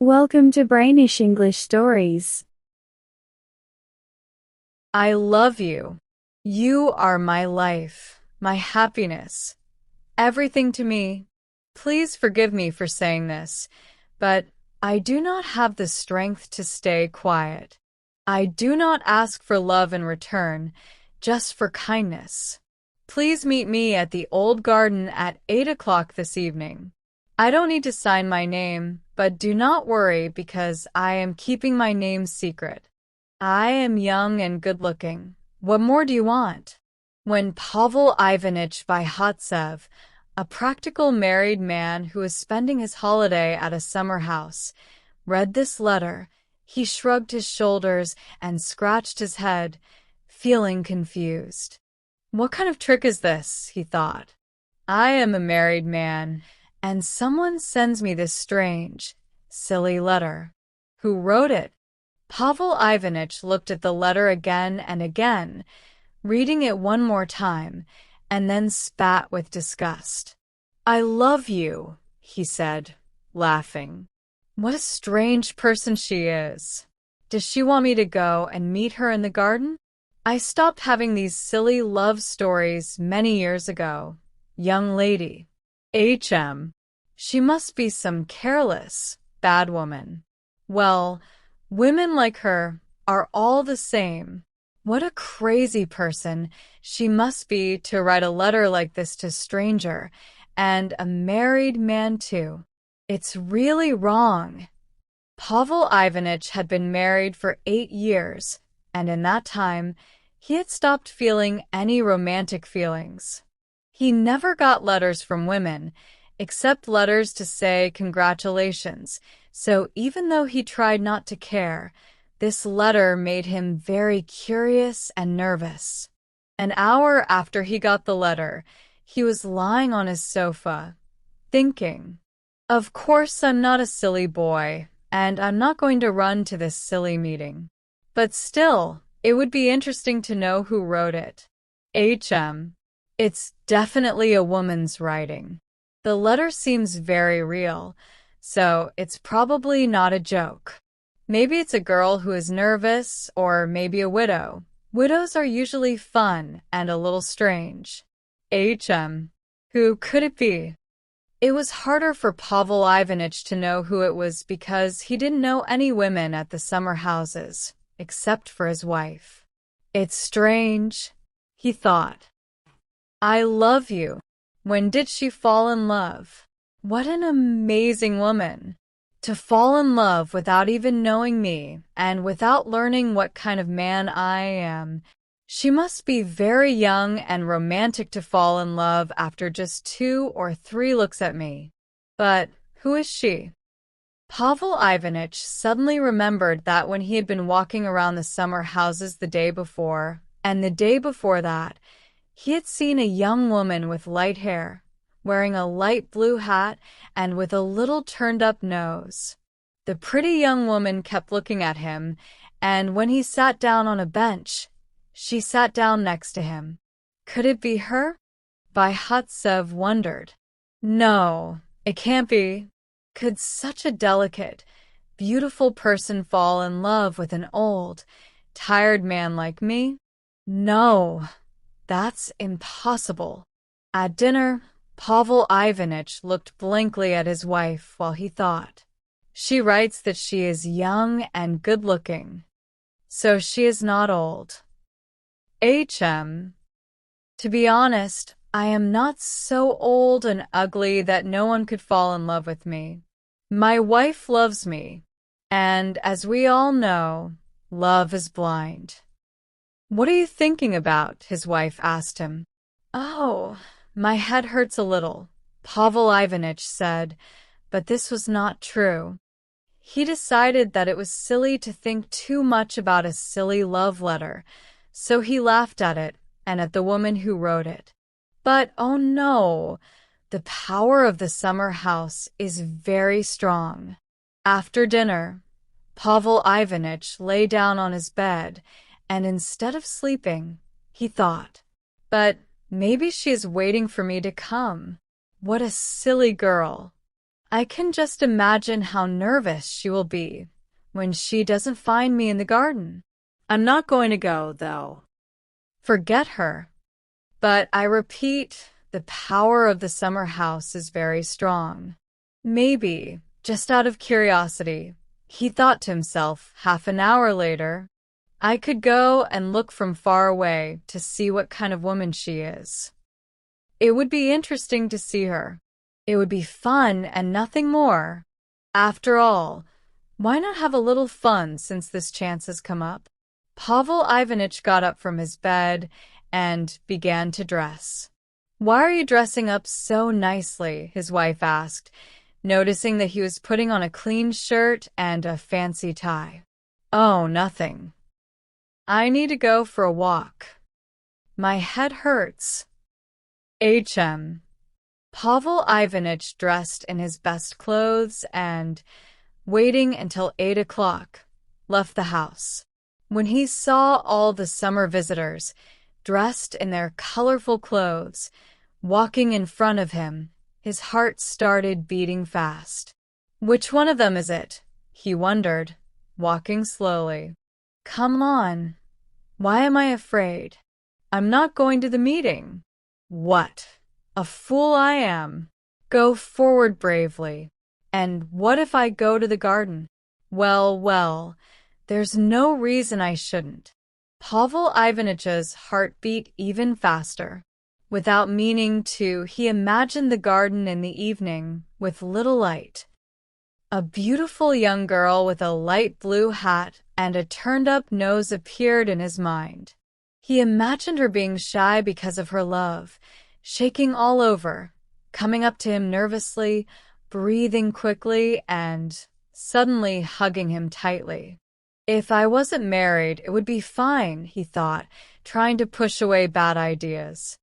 Welcome to Brainish English Stories. I love you. You are my life, my happiness, everything to me. Please forgive me for saying this, but I do not have the strength to stay quiet. I do not ask for love in return, just for kindness. Please meet me at the old garden at 8 o'clock this evening. I don't need to sign my name, but do not worry because I am keeping my name secret. I am young and good-looking. What more do you want? When Pavel Ivanitch Vyhatsev, a practical married man who was spending his holiday at a summer house, read this letter, he shrugged his shoulders and scratched his head, feeling confused. What kind of trick is this? He thought. I am a married man, and someone sends me this strange, silly letter. Who wrote it? Pavel Ivanitch looked at the letter again and again, reading it one more time, and then spat with disgust. I love you, he said, laughing. What a strange person she is. Does she want me to go and meet her in the garden? I stopped having these silly love stories many years ago. Young lady. HM. She must be some careless, bad woman. Well, women like her are all the same. What a crazy person she must be to write a letter like this to a stranger, and a married man too. It's really wrong. Pavel Ivanitch had been married for 8 years, and in that time, he had stopped feeling any romantic feelings. He never got letters from women, except letters to say congratulations, so even though he tried not to care, this letter made him very curious and nervous. An hour after he got the letter, he was lying on his sofa, thinking, of course I'm not a silly boy, and I'm not going to run to this silly meeting. But still, it would be interesting to know who wrote it. HM. It's definitely a woman's writing. The letter seems very real, so it's probably not a joke. Maybe it's a girl who is nervous, or maybe a widow. Widows are usually fun and a little strange. HM. Who could it be? It was harder for Pavel Ivanitch to know who it was because he didn't know any women at the summer houses, except for his wife. It's strange, he thought. I love you. When did she fall in love? What an amazing woman. To fall in love without even knowing me and without learning what kind of man I am. She must be very young and romantic to fall in love after just 2 or 3 looks at me. But who is she? Pavel Ivanitch suddenly remembered that when he had been walking around the summer houses the day before, and the day before that, he had seen a young woman with light hair, wearing a light blue hat and with a little turned-up nose. The pretty young woman kept looking at him, and when he sat down on a bench, she sat down next to him. Could it be her? Vyhatsev wondered. No, it can't be. Could such a delicate, beautiful person fall in love with an old, tired man like me? No. That's impossible. At dinner, Pavel Ivanitch looked blankly at his wife while he thought. She writes that she is young and good-looking, so she is not old. HM. To be honest, I am not so old and ugly that no one could fall in love with me. My wife loves me, and as we all know, love is blind. What are you thinking about? His wife asked him. Oh, my head hurts a little, Pavel Ivanitch said, but this was not true. He decided that it was silly to think too much about a silly love letter, so he laughed at it and at the woman who wrote it. But oh no, the power of the summer house is very strong. After dinner, Pavel Ivanitch lay down on his bed, and instead of sleeping, he thought, but maybe she is waiting for me to come. What a silly girl. I can just imagine how nervous she will be when she doesn't find me in the garden. I'm not going to go, though. Forget her. But I repeat, the power of the summer house is very strong. Maybe, just out of curiosity, he thought to himself half an hour later, I could go and look from far away to see what kind of woman she is. It would be interesting to see her. It would be fun and nothing more. After all, why not have a little fun since this chance has come up? Pavel Ivanitch got up from his bed and began to dress. Why are you dressing up so nicely? His wife asked, noticing that he was putting on a clean shirt and a fancy tie. Oh, nothing. I need to go for a walk. My head hurts. H.M. Pavel Ivanitch dressed in his best clothes and, waiting until 8 o'clock, left the house. When he saw all the summer visitors, dressed in their colorful clothes, walking in front of him, his heart started beating fast. Which one of them is it? He wondered, walking slowly. Come on. Why am I afraid? I'm not going to the meeting. What? A fool I am. Go forward bravely. And what if I go to the garden? Well, there's no reason I shouldn't. Pavel Ivanitch's heart beat even faster. Without meaning to, he imagined the garden in the evening with little light. A beautiful young girl with a light blue hat and a turned-up nose appeared in his mind. He imagined her being shy because of her love, shaking all over, coming up to him nervously, breathing quickly, and suddenly hugging him tightly. If I wasn't married, it would be fine, he thought, trying to push away bad ideas.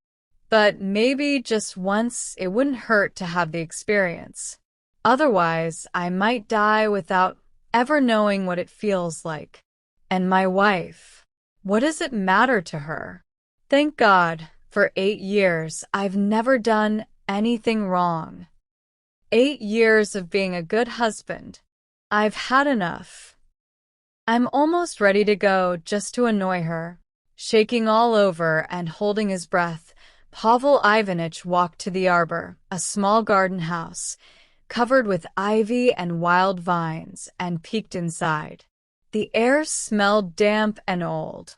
But maybe just once it wouldn't hurt to have the experience. Otherwise, I might die without ever knowing what it feels like. And my wife, what does it matter to her? Thank God, for 8 years, I've never done anything wrong. 8 years of being a good husband. I've had enough. I'm almost ready to go just to annoy her. Shaking all over and holding his breath, Pavel Ivanitch walked to the arbor, a small garden house, covered with ivy and wild vines, and peeked inside. The air smelled damp and old.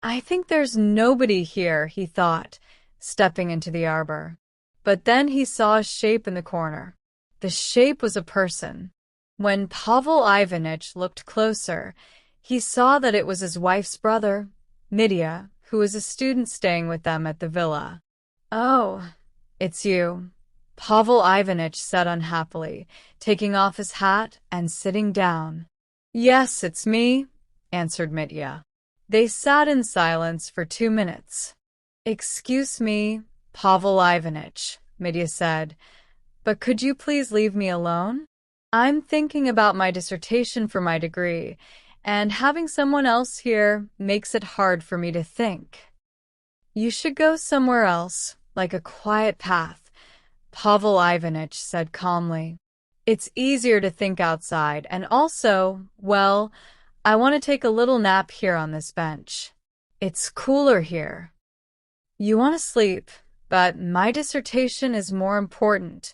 I think there's nobody here, he thought, stepping into the arbor. But then he saw a shape in the corner. The shape was a person. When Pavel Ivanitch looked closer, he saw that it was his wife's brother, Mitya, who was a student staying with them at the villa. Oh, it's you, Pavel Ivanitch said unhappily, taking off his hat and sitting down. Yes, it's me, answered Mitya. They sat in silence for 2 minutes. Excuse me, Pavel Ivanitch, Mitya said, but could you please leave me alone? I'm thinking about my dissertation for my degree, and having someone else here makes it hard for me to think. You should go somewhere else, like a quiet path, Pavel Ivanitch said calmly. It's easier to think outside, and also, well, I want to take a little nap here on this bench. It's cooler here. You want to sleep, but my dissertation is more important,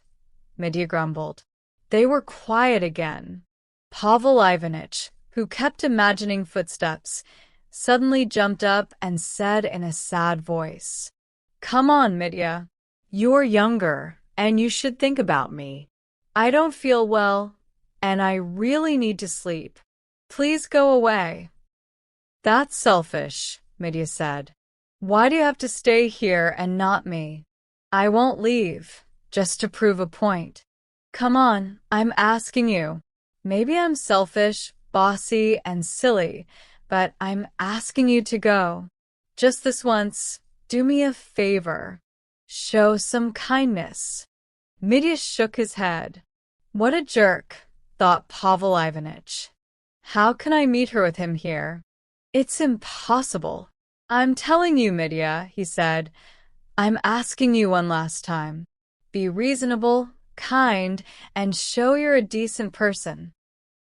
Mitya grumbled. They were quiet again. Pavel Ivanitch, who kept imagining footsteps, suddenly jumped up and said in a sad voice, Come on, Mitya. You're younger, and you should think about me. I don't feel well, and I really need to sleep. Please go away. That's selfish, Mitya said. Why do you have to stay here and not me? I won't leave, just to prove a point. Come on, I'm asking you. Maybe I'm selfish, bossy, and silly, but I'm asking you to go. Just this once, do me a favor. Show some kindness. Mitya shook his head. What a jerk, thought Pavel Ivanitch. How can I meet her with him here? It's impossible. I'm telling you, Mitya, he said. I'm asking you one last time. Be reasonable kind, and show you're a decent person.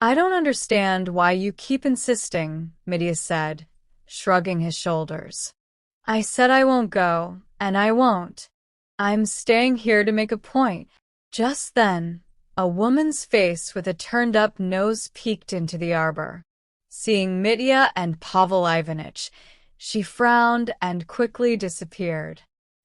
I don't understand why you keep insisting, Mitya said, shrugging his shoulders. I said I won't go, and I won't. I'm staying here to make a point. Just then, a woman's face with a turned-up nose peeked into the arbor. Seeing Mitya and Pavel Ivanitch, she frowned and quickly disappeared.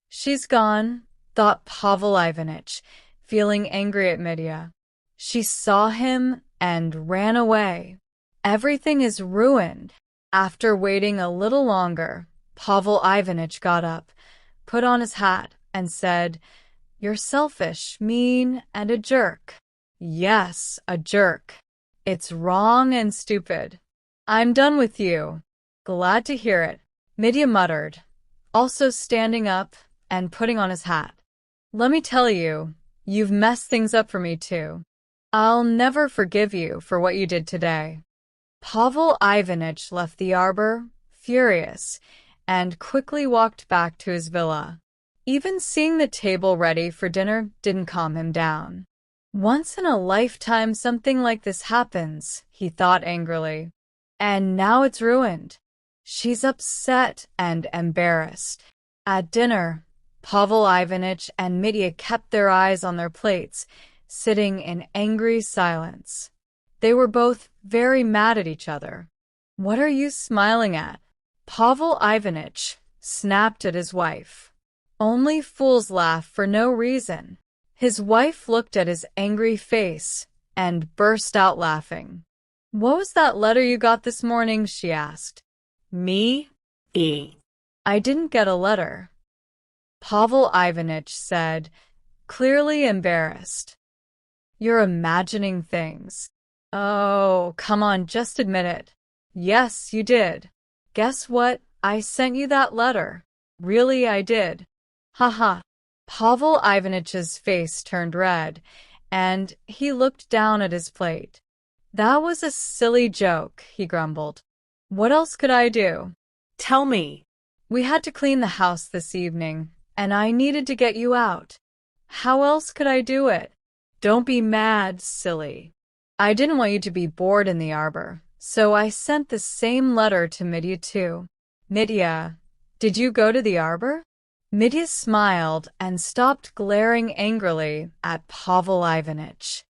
She's gone, thought Pavel Ivanitch, feeling angry at Mitya. She saw him and ran away. Everything is ruined. After waiting a little longer, Pavel Ivanitch got up, put on his hat, and said, "You're selfish, mean, and a jerk." Yes, a jerk. It's wrong and stupid. I'm done with you. Glad to hear it, Mitya muttered, also standing up and putting on his hat. Let me tell you, you've messed things up for me too. I'll never forgive you for what you did today. Pavel Ivanitch left the arbor, furious, and quickly walked back to his villa. Even seeing the table ready for dinner didn't calm him down. Once in a lifetime something like this happens, he thought angrily. And now it's ruined. She's upset and embarrassed. At dinner, Pavel Ivanitch and Mitya kept their eyes on their plates, sitting in angry silence. They were both very mad at each other. What are you smiling at? Pavel Ivanitch snapped at his wife. Only fools laugh for no reason. His wife looked at his angry face and burst out laughing. What was that letter you got this morning? She asked. Me? I didn't get a letter, Pavel Ivanitch said, clearly embarrassed. You're imagining things. Oh, come on, just admit it. Yes, you did. Guess what? I sent you that letter. Really, I did. Haha. Pavel Ivanitch's face turned red, and he looked down at his plate. That was a silly joke, he grumbled. What else could I do? Tell me. We had to clean the house this evening, and I needed to get you out. How else could I do it? Don't be mad, silly. I didn't want you to be bored in the arbor, so I sent the same letter to Mitya too. Mitya, did you go to the arbor? Mitya smiled and stopped glaring angrily at Pavel Ivanitch.